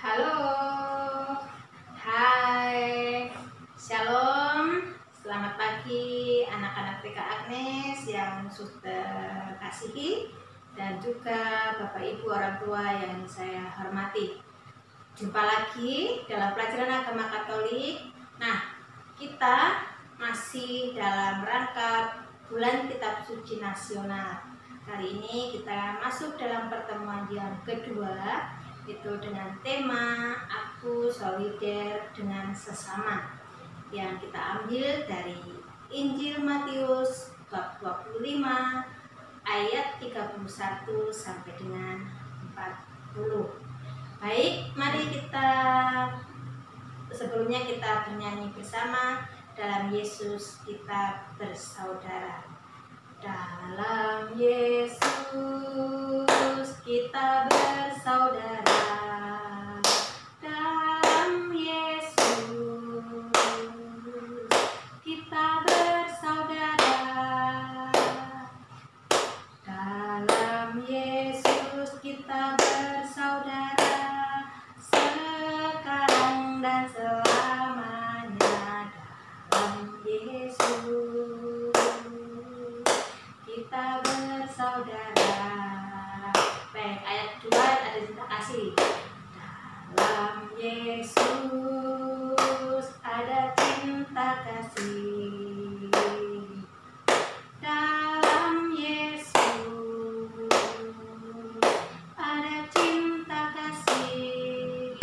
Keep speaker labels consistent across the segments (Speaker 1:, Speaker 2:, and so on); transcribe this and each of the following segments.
Speaker 1: Halo, hai, shalom, selamat pagi anak-anak TK Agnes yang sudah kasihi dan juga Bapak Ibu orang tua yang saya hormati. Jumpa lagi dalam pelajaran agama Katolik. Nah, kita masih dalam rangka bulan Kitab Suci Nasional. Kali ini kita masuk dalam pertemuan yang kedua, itu dengan tema Aku Solider dengan Sesama, yang kita ambil dari Injil Matius bab 25 ayat 31 sampai dengan 40. Baik, mari kita sebelumnya kita bernyanyi bersama dalam Yesus kita bersaudara. Dalam Yesus kita bersaudara. Dalam Yesus kita bersaudara. Dalam Yesus kita bersaudara, sekarang dan selamanya. Dalam Yesus kita bersaudara. Baik, ayat 2 ada cinta kasih. Dalam Yesus ada cinta kasih. Dalam Yesus ada cinta kasih.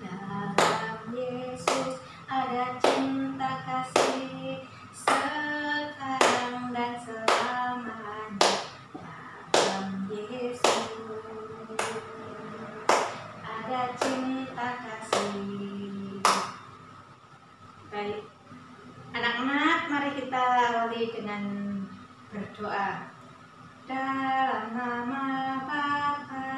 Speaker 1: Dalam Yesus ada cinta kasih, sekarang dan selamanya. Dalam Yesus ada cinta kasih. Baik, anak-anak, mari kita awali dengan berdoa. Dalam nama Bapa,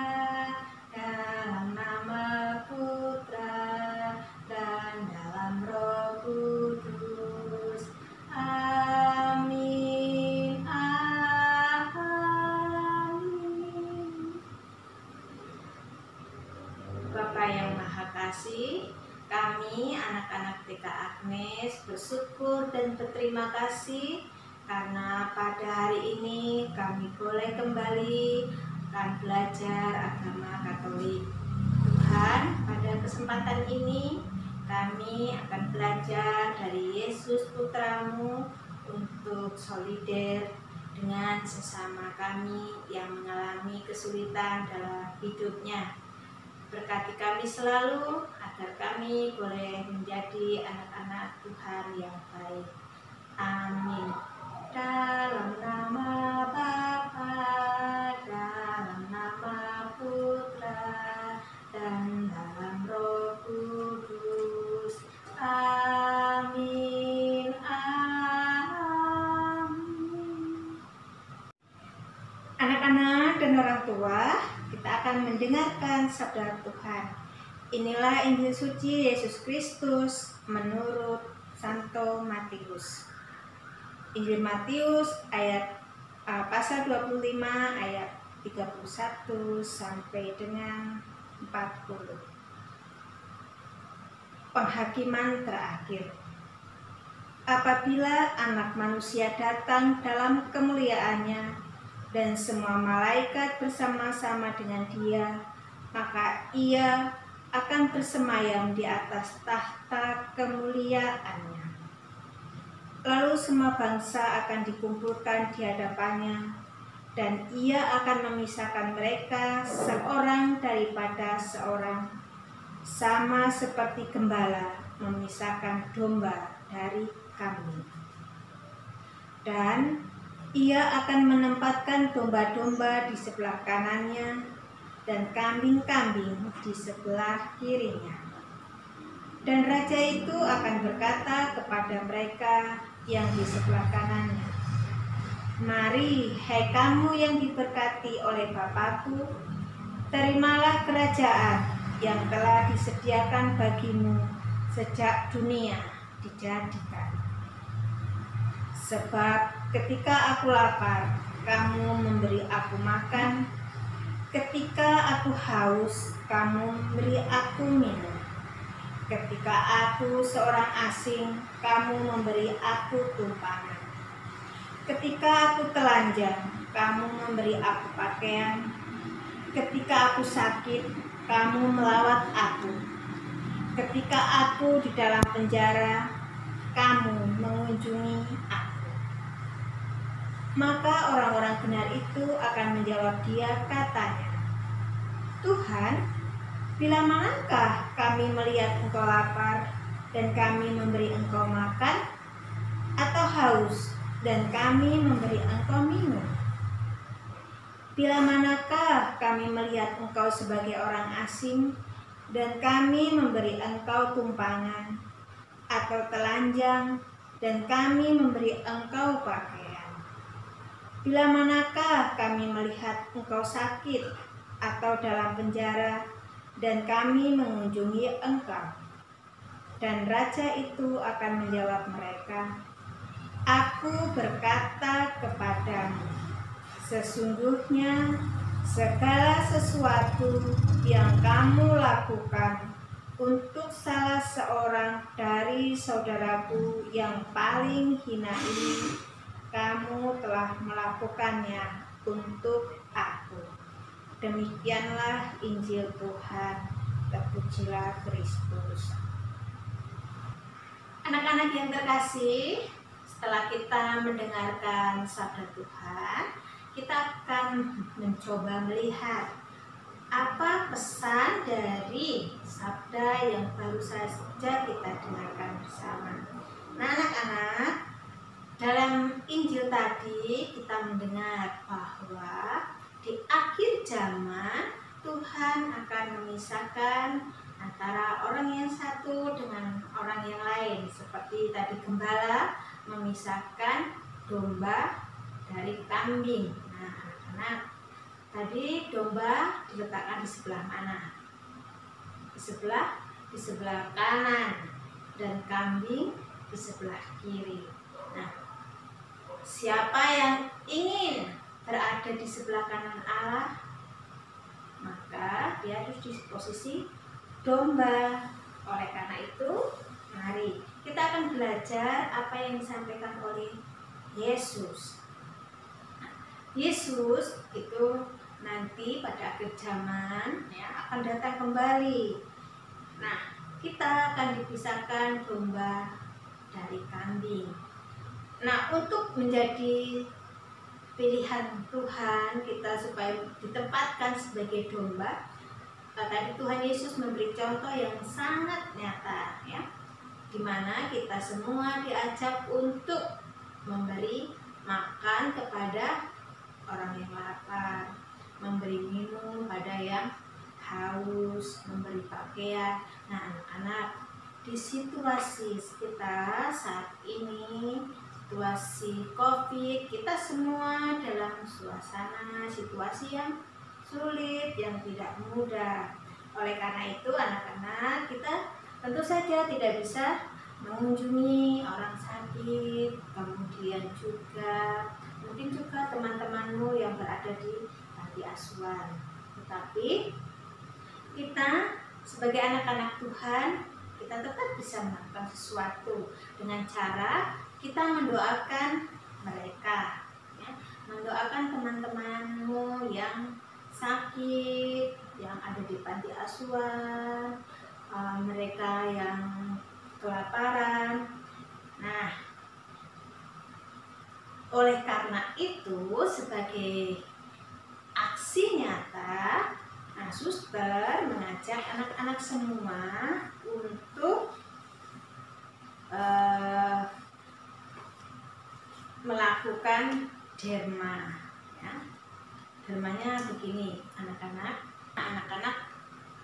Speaker 1: dalam nama Putra, dan dalam Roh Kudus. Amin. Amin. Bapa yang Maha Kasih, kami anak-anak TK Agnes bersyukur dan berterima kasih karena pada hari ini kami boleh kembali akan belajar agama Katolik. Tuhan, pada kesempatan ini kami akan belajar dari Yesus Putramu untuk solider dengan sesama kami yang mengalami kesulitan dalam hidupnya. Berkati kami selalu agar kami boleh menjadi anak-anak Tuhan yang baik. Amin. Dalam nama Bapa, dalam nama Putra, dan dalam Roh Kudus. Amin. Amin. Anak-anak dan orang tua, kita akan mendengarkan sabda Tuhan. Inilah Injil suci Yesus Kristus menurut Santo Matius. Injil Matius pasal 25 ayat 31 sampai dengan 40. Penghakiman terakhir. Apabila Anak Manusia datang dalam kemuliaannya dan semua malaikat bersama-sama dengan Dia, maka Ia akan bersemayam di atas tahta kemuliaannya. Lalu semua bangsa akan dikumpulkan di hadapannya, dan Ia akan memisahkan mereka seorang daripada seorang, sama seperti gembala memisahkan domba dari kambing. Dan Ia akan menempatkan domba-domba di sebelah kanannya dan kambing-kambing di sebelah kirinya. Dan raja itu akan berkata kepada mereka yang di sebelah kanannya, "Mari, hai kamu yang diberkati oleh Bapakku, terimalah kerajaan yang telah disediakan bagimu sejak dunia dijadikan. Sebab ketika aku lapar, kamu memberi aku makan. Ketika aku haus, kamu memberi aku minum. Ketika aku seorang asing, kamu memberi aku tumpangan. Ketika aku telanjang, kamu memberi aku pakaian. Ketika aku sakit, kamu melawat aku. Ketika aku di dalam penjara, kamu mengunjungi aku. Maka orang-orang benar itu akan menjawab dia, katanya, Tuhan, bila manakah kami melihat engkau lapar dan kami memberi engkau makan, atau haus dan kami memberi engkau minum? Bila manakah kami melihat engkau sebagai orang asing dan kami memberi engkau tumpangan, atau telanjang dan kami memberi engkau pakaian? Bila manakah kami melihat engkau sakit atau dalam penjara dan kami mengunjungi engkau? Dan raja itu akan menjawab mereka, Aku berkata kepadamu, sesungguhnya segala sesuatu yang kamu lakukan untuk salah seorang dari saudaraku yang paling hina ini, kamu telah melakukannya untuk aku. Demikianlah Injil Tuhan. Terpujilah Kristus. Anak-anak yang terkasih, setelah kita mendengarkan sabda Tuhan, kita akan mencoba melihat apa pesan dari sabda yang baru saja kita dengarkan bersama. Nah, anak-anak, dalam Injil tadi kita mendengar bahwa di akhir zaman Tuhan akan memisahkan antara orang yang satu dengan orang yang lain. Seperti tadi gembala memisahkan domba dari kambing. Nah, anak-anak, tadi domba diletakkan di sebelah mana? Di sebelah kanan, dan kambing di sebelah kiri. Nah, siapa yang ingin berada di sebelah kanan Allah, maka dia harus di posisi domba. Oleh karena itu, mari kita akan belajar apa yang disampaikan oleh Yesus. Yesus itu nanti pada akhir zaman ya, akan datang kembali. Nah, kita akan dipisahkan domba dari kambing. Nah, untuk menjadi pilihan Tuhan kita supaya ditempatkan sebagai domba, tadi Tuhan Yesus memberi contoh yang sangat nyata ya, di mana kita semua diajak untuk memberi makan kepada orang yang lapar, memberi minum pada yang haus, memberi pakaian. Nah, anak-anak, di situasi kita saat ini, situasi COVID, kita semua dalam suasana situasi yang sulit, yang tidak mudah. Oleh karena itu, anak-anak, kita tentu saja tidak bisa mengunjungi orang sakit, kemudian juga mungkin juga teman-temanmu yang berada di panti asuhan. Tetapi kita sebagai anak-anak Tuhan, kita tetap bisa melakukan sesuatu dengan cara kita mendoakan mereka ya, mendoakan teman-temanmu yang sakit, yang ada di panti asuhan, mereka yang kelaparan. Nah, oleh karena itu, sebagai aksi nyata, nah, suster mengajak anak-anak semua untuk melakukan derma ya. Dermanya begini, anak-anak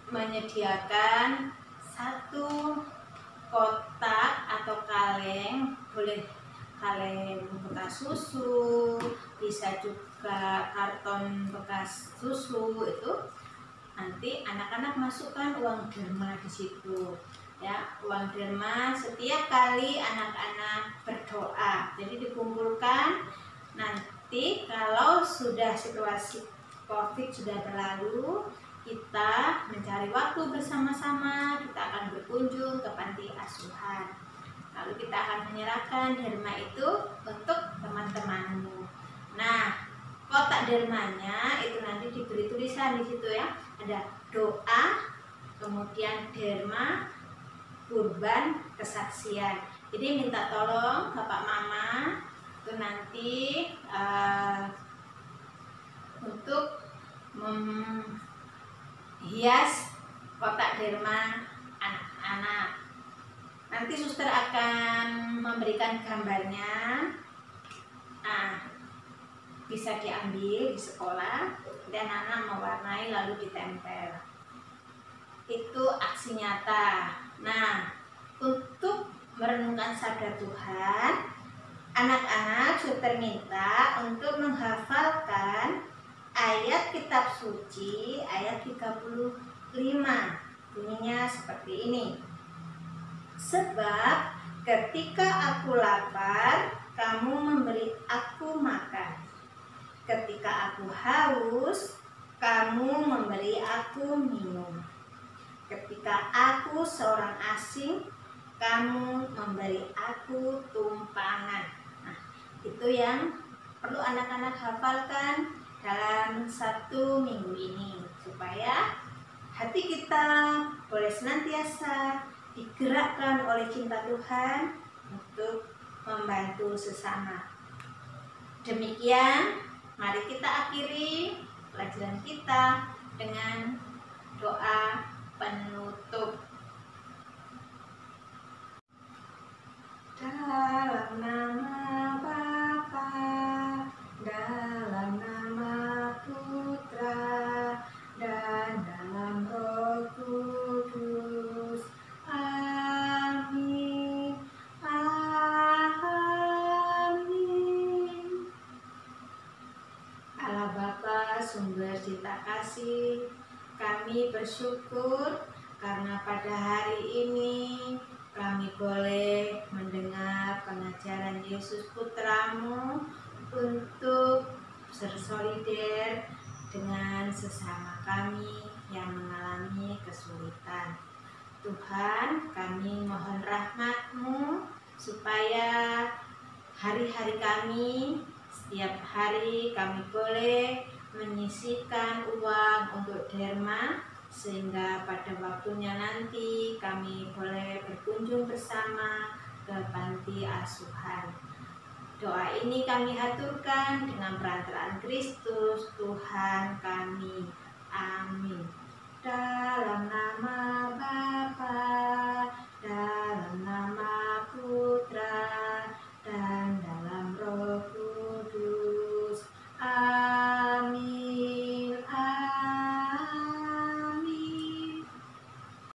Speaker 1: menyediakan satu kotak atau kaleng, boleh kaleng bekas susu, bisa juga karton bekas susu. Itu nanti anak-anak masukkan uang derma di situ ya, uang derma setiap kali anak-anak berdoa. Jadi dikumpulkan, nanti kalau sudah situasi COVID sudah berlalu, kita mencari waktu bersama-sama, kita akan berkunjung ke panti asuhan. Lalu kita akan menyerahkan derma itu untuk teman-temanmu. Nah, kotak dermanya itu nanti diberi tulisan di situ ya. Ada doa, kemudian derma, kurban, kesaksian. Jadi minta tolong Bapak Mama itu nanti untuk menghias kotak derma anak-anak. Nanti suster akan memberikan gambarnya. Nah, bisa diambil di sekolah dan anak mewarnai lalu ditempel. Itu aksi nyata. Nah, untuk merenungkan sabda Tuhan, anak-anak suster minta untuk menghafalkan ayat kitab suci ayat 35. Bunyinya seperti ini. Sebab ketika aku lapar, kamu memberi aku makan. Ketika aku haus, kamu memberi aku minum. Ketika aku seorang asing, kamu memberi aku tumpangan. Nah, itu yang perlu anak-anak hafalkan dalam 1 minggu ini, supaya hati kita boleh senantiasa digerakkan oleh cinta Tuhan untuk membantu sesama. Demikian, mari kita akhiri pelajaran kita dengan doa penutup. Dalam nama Bapa, dalam nama Putra, dan dalam Roh Kudus. Amin. Amin. Allah Bapa, sumber cinta kasih, kami bersyukur karena pada hari ini kami boleh mendengar pengajaran Yesus Putramu untuk bersolider dengan sesama kami yang mengalami kesulitan. Tuhan, kami mohon rahmat-Mu supaya hari-hari kami, setiap hari kami boleh menyisihkan uang untuk derma, sehingga pada waktunya nanti kami boleh berkunjung bersama ke panti asuhan. Doa ini kami haturkan dengan perantaraan Kristus Tuhan kami. Amin.